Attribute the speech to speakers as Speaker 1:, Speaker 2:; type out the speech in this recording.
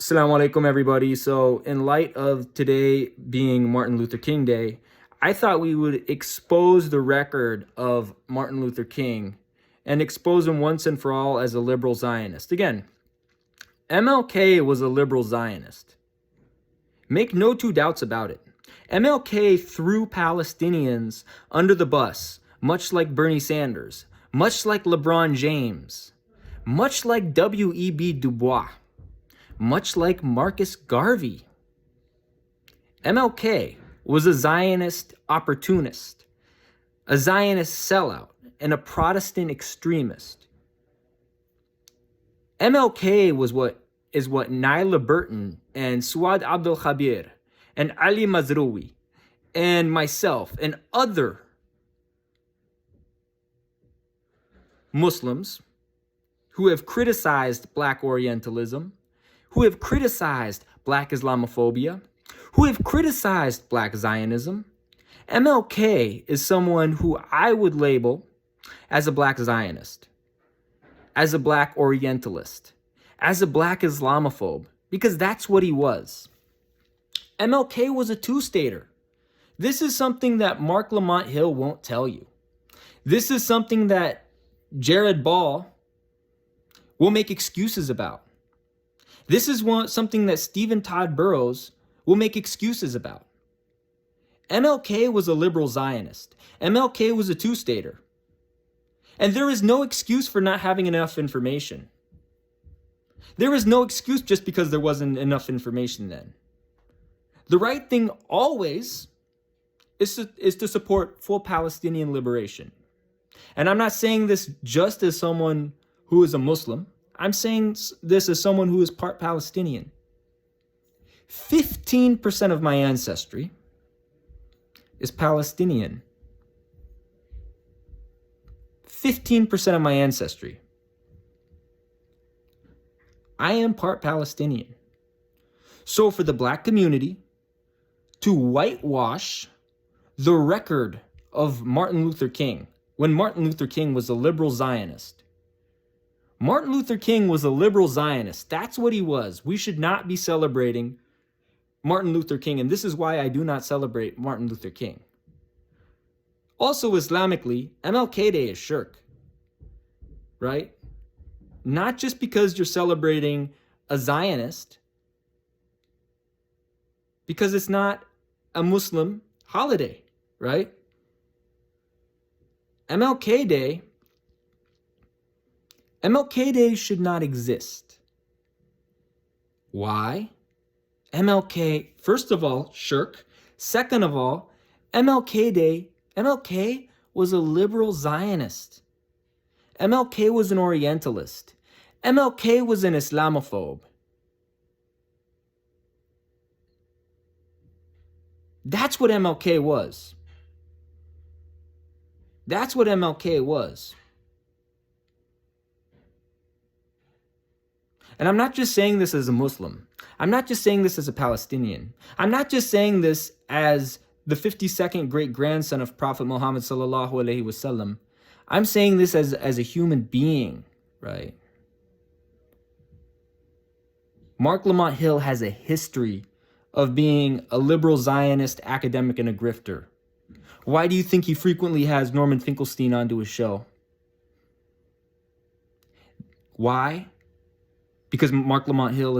Speaker 1: Assalamu alaikum, everybody. So, in light of today being Martin Luther King Day, I thought we would expose the record of Martin Luther King and expose him once and for all as a liberal Zionist. Again, MLK was a liberal Zionist. Make no two doubts about it. MLK threw Palestinians under the bus, much like Bernie Sanders, much like LeBron James, much like W.E.B. Du Bois, much like Marcus Garvey. MLK was a Zionist opportunist, a Zionist sellout, and a Protestant extremist. MLK is what Nyla Burton and Suad Abdul Khabir and Ali Mazroui and myself and other Muslims who have criticized Black Orientalism, who have criticized Black Islamophobia, who have criticized Black Zionism. MLK is someone who I would label as a Black Zionist, as a Black Orientalist, as a Black Islamophobe, because that's what he was. MLK was a two-stater. This is something that Mark Lamont Hill won't tell you. This is something that Jared Ball will make excuses about. This is something that Stephen Todd Burrows will make excuses about. MLK was a liberal Zionist. MLK was a two-stater. And there is no excuse for not having enough information. There is no excuse just because there wasn't enough information then. The right thing always is to support full Palestinian liberation. And I'm not saying this just as someone who is a Muslim. I'm saying this as someone who is part Palestinian. 15% of my ancestry is Palestinian. 15% of my ancestry. I am part Palestinian. So for the Black community to whitewash the record of Martin Luther King, when Martin Luther King was a liberal Zionist. Martin Luther King was a liberal Zionist. That's what he was. We should not be celebrating Martin Luther King, and this is why I do not celebrate Martin Luther King. Also, Islamically, MLK Day is shirk, right? Not just because you're celebrating a Zionist, because it's not a Muslim holiday, right? MLK Day should not exist. Why? MLK, first of all, shirk. Second of all, MLK was a liberal Zionist. MLK was an Orientalist. MLK was an Islamophobe. That's what MLK was. That's what MLK was. And I'm not just saying this as a Muslim. I'm not just saying this as a Palestinian. I'm not just saying this as the 52nd great-grandson of Prophet Muhammad sallallahu alaihi wasallam. I'm saying this as a human being, right? Mark Lamont Hill has a history of being a liberal Zionist academic and a grifter. Why do you think he frequently has Norman Finkelstein onto his show? Why? Because Mark Lamont Hill